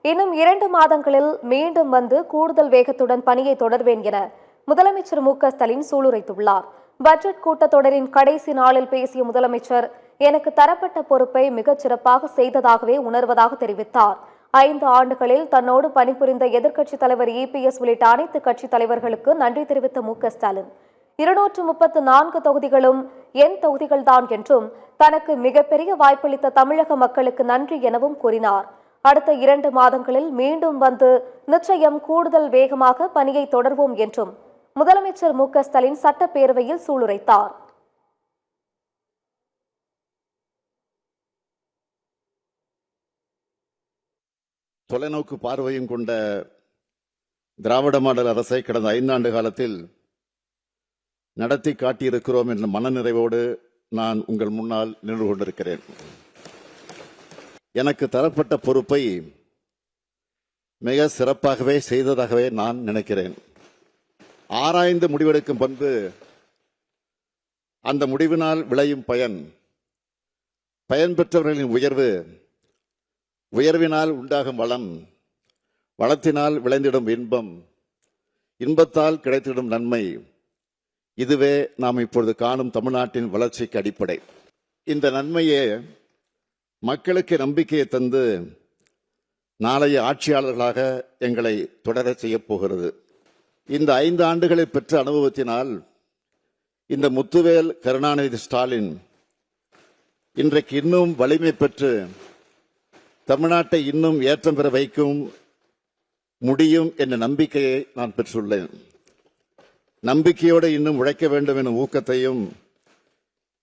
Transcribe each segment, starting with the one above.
இன்னும் 2 மாதங்களில் மீண்டும் வந்து கூடுதல் வேகத்துடன் பணியை தொடர்வேன் என முதலமைச்சர் மு.க.ஸ்டாலின் சூளுரைத்துள்ளார். பட்ஜெட் கூட்டத்தொடரின் கடைசி நாளில் பேசிய முதலமைச்சர், எனக்கு தரப்பட்ட பொறுப்பை மிகச் சிறப்பாக செய்ததாகவே உணர்வதாக தெரிவித்தார். 5 ஆண்டுகளில் தன்னோடு பணிபுரிந்த எதிர்க்கட்சித் தலைவர் EPS உள்ளிட்ட அனைத்து கட்சித் தலைவர்களுக்கு நன்றி தெரிவித்த மு.க.ஸ்டாலின், 234 தொகுதிகளும் என் தொகுதிகள்தான் என்றும் தனக்கு மிகப்பெரிய வாய்ப்பளித்த தமிழக மக்களுக்கு நன்றி எனவும் கூறினார். அடுத்த 2 மாதங்களில் மீண்டும் வந்து நிச்சயம் கூடுதல் வேகமாக பணியை தொடர்வோம் என்றும் முதலமைச்சர் மு.க.ஸ்டாலின் சட்டப்பேரவையில் சூளுரைத்தார். தொலைநோக்கு பார்வையும் கொண்ட திராவிட மாடல் அரசை கடந்த 5 ஆண்டு காலத்தில் நடத்தி காட்டியிருக்கிறோம் என்ற மனநிறைவோடு நான் உங்கள் முன்னால் நின்று கொண்டிருக்கிறேன். எனக்கு தரப்பட்ட பொறுப்பை மிக சிறப்பாகவே செய்ததாகவே நான் நினைக்கிறேன். ஆராய்ந்து முடிவெடுக்கும் பண்பு, அந்த முடிவினால் விளையும் பயன், பயன் பெற்றவர்களின் உயர்வு, உயர்வினால் உண்டாகும் வளம், வளத்தினால் விளைந்திடும் இன்பம், இன்பத்தால் கிடைத்திடும் நன்மை, இதுவே நாம் இப்பொழுது காணும் தமிழ்நாட்டின் வளர்ச்சிக்கு அடிப்படை. இந்த நன்மையே மக்களுக்கு நம்பிக்கையை தந்து நாளைய ஆட்சியாளர்களாக எங்களை தொடர செய்யப் போகிறது. இந்த 5 ஆண்டுகளை பெற்ற அனுபவத்தினால் இந்த முத்துவேல் கருணாநிதி ஸ்டாலின் இன்றைக்கு இன்னும் வலிமை பெற்று தமிழ்நாட்டை இன்னும் ஏற்றம் பெற வைக்கும் முடியும் என்ற நம்பிக்கையை நான் பெற்றுள்ளேன். நம்பிக்கையோடு இன்னும் உழைக்க வேண்டும் எனும் ஊக்கத்தையும்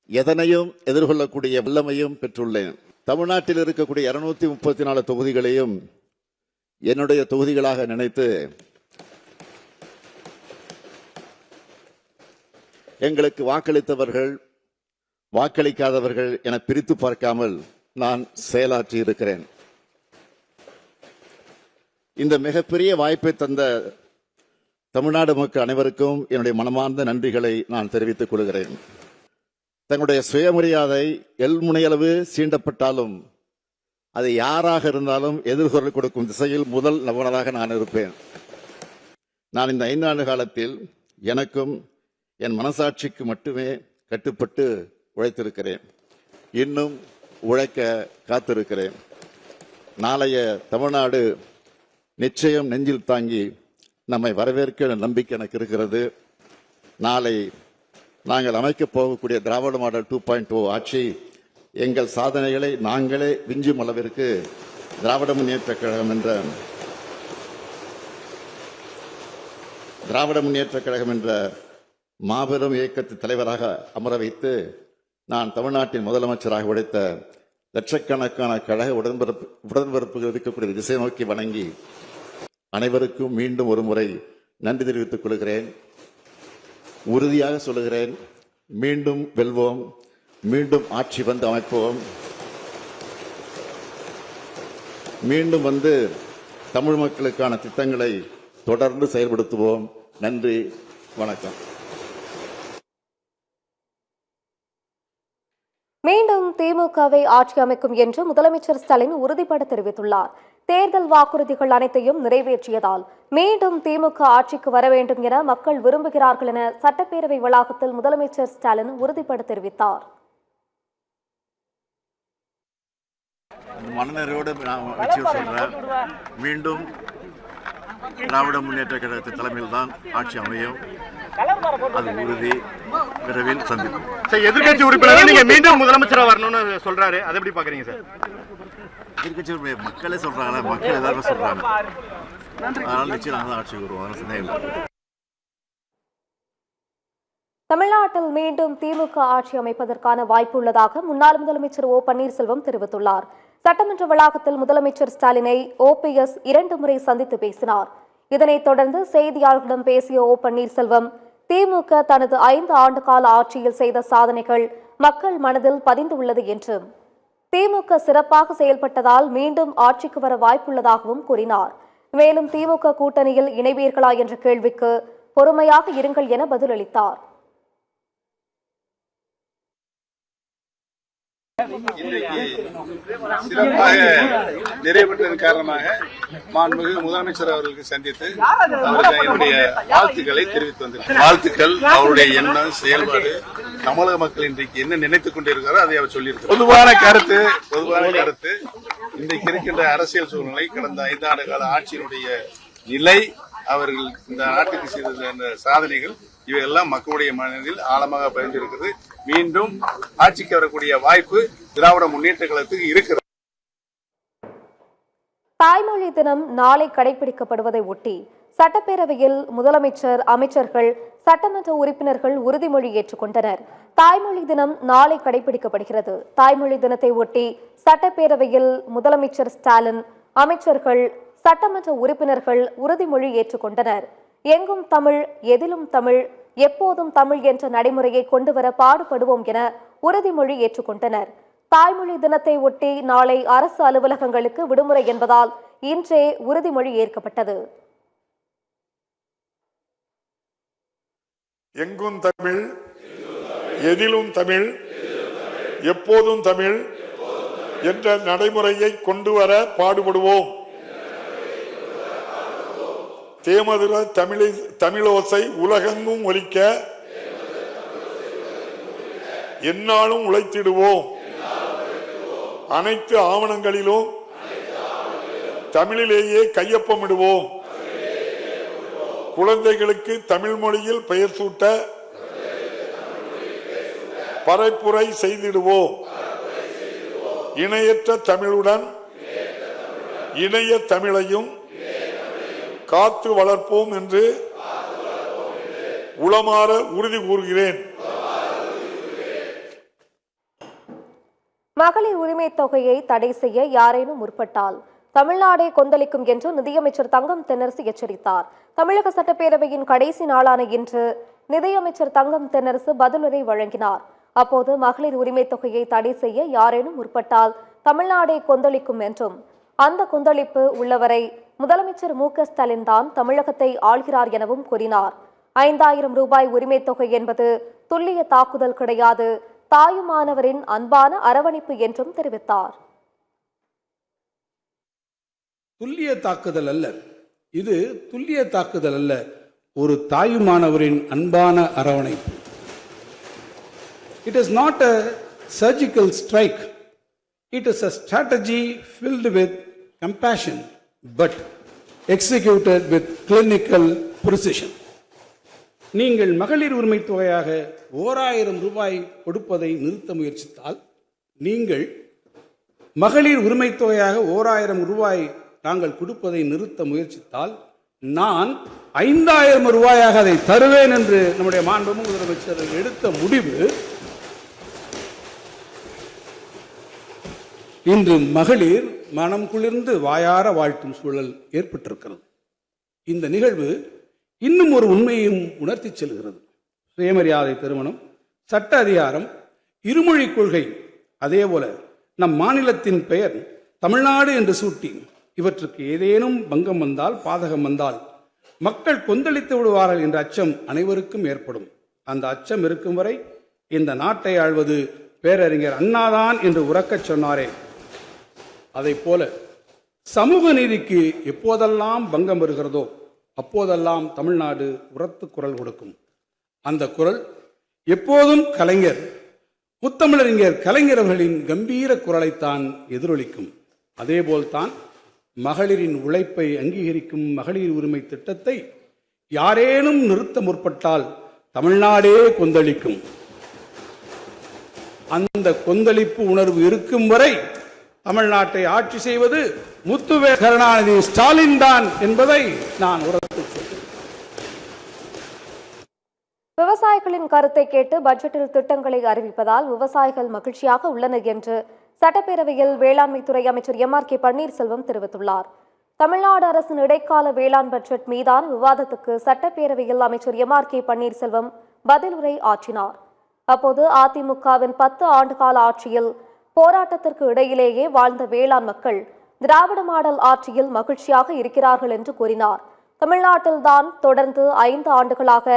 எதனையும் எதிர்கொள்ளக்கூடிய வல்லமையும் பெற்றுள்ளேன். தமிழ்நாட்டில் இருக்கக்கூடிய 234 தொகுதிகளையும் என்னுடைய தொகுதிகளாக நினைத்து எங்களுக்கு வாக்களித்தவர்கள், வாக்களிக்காதவர்கள் என பிரித்து பார்க்காமல் நான் செயலாற்றி இருக்கிறேன். இந்த மிகப்பெரிய வாய்ப்பை தந்த தமிழ்நாடு மக்கள் அனைவருக்கும் என்னுடைய மனமார்ந்த நன்றிகளை நான் தெரிவித்துக் கொள்கிறேன். தங்களுடைய சுயமரியாதை எல்முனையளவு சீண்டப்பட்டாலும் அது யாராக இருந்தாலும் எதிர்குரல் கொடுக்கும் திசையில் முதல் நபராக நான் இருப்பேன். நான் இந்த 5 ஆண்டு காலத்தில் எனக்கும் என் மனசாட்சிக்கு மட்டுமே கட்டுப்பட்டு உழைத்திருக்கிறேன். இன்னும் உழைக்க காத்திருக்கிறேன். நாளைய தமிழ்நாடு நிச்சயம் நெஞ்சில் தாங்கி நம்மை வரவேற்க நம்பிக்கை எனக்கு இருக்கிறது. நாளை நாங்கள் அமைக்கப் போகக்கூடிய திராவிட மாடல் 2.0 ஆட்சி எங்கள் சாதனைகளை நாங்களே விஞ்சும் அளவிற்கு திராவிட முன்னேற்றக் கழகம் என்ற மாபெரும் இயக்கத்தின் தலைவராக அமர வைத்து நான் தமிழ்நாட்டின் முதலமைச்சராக உழைத்த லட்சக்கணக்கான கழக உடன்பிறப்புகள் இருக்கக்கூடிய திசை நோக்கி வணங்கி அனைவருக்கும் மீண்டும் ஒரு முறை நன்றி தெரிவித்துக் கொள்கிறேன். உறுதியாக சொல்லுகிறேன், மீண்டும் வெல்வோம், மீண்டும் ஆட்சி வந்து அமைப்போம், மீண்டும் வந்து தமிழ் மக்களுக்கான திட்டங்களை தொடர்ந்து செயல்படுத்துவோம். நன்றி, வணக்கம். மீண்டும் திமுகவை ஆட்சி அமைக்கும் என்று முதலமைச்சர் ஸ்டாலின் உறுதிபட தெரிவித்துள்ளார். தேர்தல் வாக்குறுதிகள் அனைத்தையும் நிறைவேற்றியதால் மீண்டும் திமுக ஆட்சிக்கு வர வேண்டும் என மக்கள் விரும்புகிறார்கள் என சட்டப்பேரவை வளாகத்தில் முதலமைச்சர் ஸ்டாலின் உறுதிபட தெரிவித்தார். மனநிறைவோடு சொல்றேன், மீண்டும் திராவிட முன்னேற்ற கழகத்தின் தலைமையில் தான் ஆட்சி அமையும். அது உறுதி. விரைவில் சந்திப்போம். எதிர்கட்சி உறுப்பினர் நீங்க மீண்டும் முதலமைச்சரா வரணும்னு சொல்றாரு, அதை எப்படி பாக்குறீங்க சார்? எதிர்கட்சி மக்களே சொல்றாங்களா, மக்கள் எல்லாருமே சொல்றாங்க. அதனால நிச்சயம் நாங்கள் தான் ஆட்சிக்கு வருவோம், சந்தேகம். தமிழ்நாட்டில் மீண்டும் திமுக ஆட்சி அமைப்பதற்கான வாய்ப்பு உள்ளதாக முன்னாள் முதலமைச்சர் ஓ பன்னீர்செல்வம் தெரிவித்துள்ளார். சட்டமன்ற வளாகத்தில் முதலமைச்சர் ஸ்டாலினை OPS 2 முறை சந்தித்து பேசினார். இதனைத் தொடர்ந்து செய்தியாளர்களிடம் பேசிய ஓ பன்னீர்செல்வம், திமுக தனது 5 ஆண்டு கால ஆட்சியில் செய்த சாதனைகள் மக்கள் மனதில் பதிந்துள்ளது என்றும், திமுக சிறப்பாக செயல்பட்டதால் மீண்டும் ஆட்சிக்கு வர வாய்ப்புள்ளதாகவும் கூறினார். மேலும் திமுக கூட்டணியில் இணைவீர்களா என்ற கேள்விக்கு பொறுமையாக இருங்கள் என பதிலளித்தார். இன்றைக்கு சிறப்பாக நிறைவேற்றதன் காரணமாக மாண்புமிகு முதலமைச்சர் அவர்களுக்கு சந்தித்து அவருக்கு என்னுடைய வாழ்த்துக்களை தெரிவித்து வந்திருக்கிறார். வாழ்த்துக்கள், அவருடைய எண்ணம், செயல்பாடு, தமிழக மக்கள் இன்றைக்கு என்ன நினைத்துக் கொண்டிருக்கிறாரோ அதை அவர் சொல்லியிருக்கிறார். பொதுவான கருத்து இன்றைக்கு இருக்கின்ற அரசியல் சூழ்நிலை, கடந்த 5 ஆண்டு கால ஆட்சியினுடைய நிலை, அவர்கள் இந்த நாட்டுக்கு செய்த அந்த சாதனைகள், இவையெல்லாம் மக்களுடைய மனதில் ஆழமாக பதிந்திருக்கிறது. மீண்டும் ஆட்சிக்கு வரக்கூடிய வாய்ப்பு திராவிட முன்னேற்ற கழகத்துக்கு இருக்கிறது. தாய்மொழி தினம் நாளை கடைபிடிக்கப்படுவதை ஒட்டி சட்டப்பேரவையில் முதலமைச்சர், அமைச்சர்கள், சட்டமன்ற உறுப்பினர்கள் உறுதிமொழி ஏற்றுக்கொண்டனர். தாய்மொழி தினம் நாளை கடைபிடிக்கப்படுகிறது. தாய்மொழி தினத்தை ஒட்டி சட்டப்பேரவையில் முதலமைச்சர் ஸ்டாலின், அமைச்சர்கள், சட்டமன்ற உறுப்பினர்கள் உறுதிமொழி ஏற்றுக்கொண்டனர். எங்கும் தமிழ், எதிலும் தமிழ், எப்போதும் தமிழ் என்ற நடைமுறையை கொண்டுவர பாடுபடுவோம் என உறுதிமொழி ஏற்றுக்கொண்டனர். தாய்மொழி தினத்தை ஒட்டி நாளை அரசு அலுவலகங்களுக்கு விடுமுறை என்பதால் இன்றே உறுதிமொழி ஏற்கப்பட்டது. எங்கும் தமிழ், எதிலும் தமிழ், எப்போதும் தமிழ் என்ற நடைமுறையை கொண்டுவர பாடுபடுவோம். தேமதுர தமிழோசை உலகெங்கும் ஒலிக்க எந்நாளும் உழைத்திடுவோம். அனைத்து ஆவணங்களிலும் தமிழிலேயே கையொப்பமிடுவோம். குழந்தைகளுக்கு தமிழ் மொழியில் பெயர் சூட்ட பரப்புரை செய்திடுவோம். இணையற்ற தமிழுடன் இணைய தமிழையும் காத்து வளர்ப்போம் என்று உளமாற உறுதி கூறுகிறேன். மகளிர் உரிமை தொகையை தடை செய்ய யாரேனும் முற்பட்டால் தமிழ்நாடே கொந்தளிக்கும் என்று நிதியமைச்சர் தங்கம் தென்னரசு எச்சரித்தார். தமிழக சட்டப்பேரவையின் கடைசி நாளான இன்று நிதியமைச்சர் தங்கம் தென்னரசு பதிலுரை வழங்கினார். அப்போது மகளிர் உரிமை தொகையை தடை செய்ய யாரேனும் முற்பட்டால் தமிழ்நாடே கொந்தளிக்கும் என்றும், அந்த கொந்தளிப்பு உள்ளவரை முதலமைச்சர் மு.க.ஸ்டாலின் தான் தமிழகத்தை ஆள்கிறார் எனவும் கூறினார். 5000 ரூபாய் உரிமை தொகை என்பது துல்லிய தாக்குதல் கிடையாது, தாயுமானவரின் அன்பான அரவணைப்பு என்றும் தெரிவித்தார். துல்லிய தாக்குதல் அல்ல, இது துல்லிய தாக்குதல் அல்ல, ஒரு தாயுமானவரின் அன்பான அரவணைப்பு. It is not a surgical strike. It is a strategy filled with compassion but executed with clinical precision. நீங்கள் மகளிர் உரிமை தொகையாக 1000 ரூபாய் கொடுப்பதை நிறுத்த முயற்சித்தால், நீங்கள் மகளிர் உரிமை தொகையாக 1000 ரூபாய் நாங்கள் கொடுப்பதை நிறுத்த முயற்சித்தால், நான் 5000 ரூபாயாக அதை தருவேன் என்று நம்முடைய மாண்புமிகு முதலமைச்சர் எடுத்த முடிவு இன்று மகளிர் மனம் குளிர்ந்து வாயார வாழ்த்தும் சூழல் ஏற்பட்டிருக்கிறது. இந்த நிகழ்வு இன்னும் ஒரு உண்மையையும் உணர்த்தி செல்கிறது. சுயமரியாதை திருமணம், சட்ட அதிகாரம், இருமொழி கொள்கை, அதேபோல நம் மாநிலத்தின் பெயர் தமிழ்நாடு என்று சூட்டி இவற்றுக்கு ஏதேனும் பங்கம் வந்தால், பாதகம் வந்தால் மக்கள் கொந்தளித்து விடுவார்கள் என்ற அச்சம் அனைவருக்கும் ஏற்படும். அந்த அச்சம் இருக்கும் வரை இந்த நாட்டை ஆள்வது பேரறிஞர் அண்ணாதான் என்று உரக்கச் சொன்னாரே, அதை போல சமூக நீதிக்கு எப்போதெல்லாம் பங்கம் வருகிறதோ அப்போதெல்லாம் தமிழ்நாடு உரத்து குரல் கொடுக்கும். அந்த குரல் எப்போதும் கலைஞர், முத்தமிழறிஞர் கலைஞர் அவர்களின் கம்பீர குரலைத்தான் எதிரொலிக்கும். அதேபோல்தான் மகளிரின் உழைப்பை அங்கீகரிக்கும் மகளிர் உரிமை திட்டத்தை யாரேனும் நிறுத்த முற்பட்டால் தமிழ்நாடே கொந்தளிக்கும். அந்த கொந்தளிப்பு உணர்வு இருக்கும் வரை தமிழ்நாட்டை ஆட்சி செய்வது முத்துவே கருணாநிதி ஸ்டாலின் தான் என்பதை நான் உரத்து சொல்கிறேன். விவசாயிகளின் கருத்தை கேட்டு பட்ஜெட்டில் திட்டங்களை அறிவிப்பதால் விவசாயிகள் மகிழ்ச்சியாக உள்ளனர் என்று சட்டப்பேரவையில் வேளாண்மைத்துறை அமைச்சர் எம்.ஆர்.கே. பன்னீர்செல்வம் தெரிவித்துள்ளார். தமிழ்நாடு அரசின் இடைக்கால வேளாண் பட்ஜெட் மீதான விவாதத்துக்கு சட்டப்பேரவையில் அமைச்சர் எம்.ஆர்.கே. பன்னீர்செல்வம் பதிலுரை ஆற்றினார். அப்போது அதிமுகவின் 10 ஆண்டுகால ஆட்சியில் போராட்டத்திற்கு இடையிலேயே வாழ்ந்த வேளாண் மக்கள் திராவிட மாடல் ஆட்சியில் மகிழ்ச்சியாக இருக்கிறார்கள் என்று கூறினார். தமிழ்நாட்டில்தான் தொடர்ந்து 5 ஆண்டுகளாக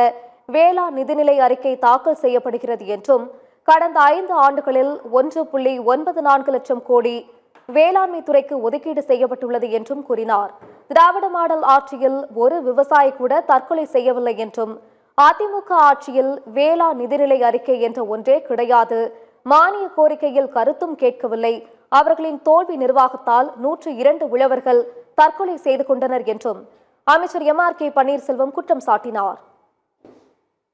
வேளாண் நிதிநிலை அறிக்கை தாக்கல் செய்யப்படுகிறது என்றும், கடந்த 5 ஆண்டுகளில் 1.94 லட்சம் கோடி வேளாண்மை துறைக்கு ஒதுக்கீடு செய்யப்பட்டுள்ளது என்றும் கூறினார். திராவிட மாடல் ஆட்சியில் ஒரு விவசாயி கூட தற்கொலை செய்யவில்லை என்றும், அதிமுக ஆட்சியில் வேளாண் நிதிநிலை அறிக்கை என்ற ஒன்றே கிடையாது, மானிய கோரிக்கையில் கருத்தும் கேட்கவில்லை, அவர்களின் தோல்வி நிர்வாகத்தால் 102 உழவர்கள் தற்கொலை செய்து கொண்டனர் என்றும் அமைச்சர் MRK பன்னீர்செல்வம் குற்றம் சாட்டினார்.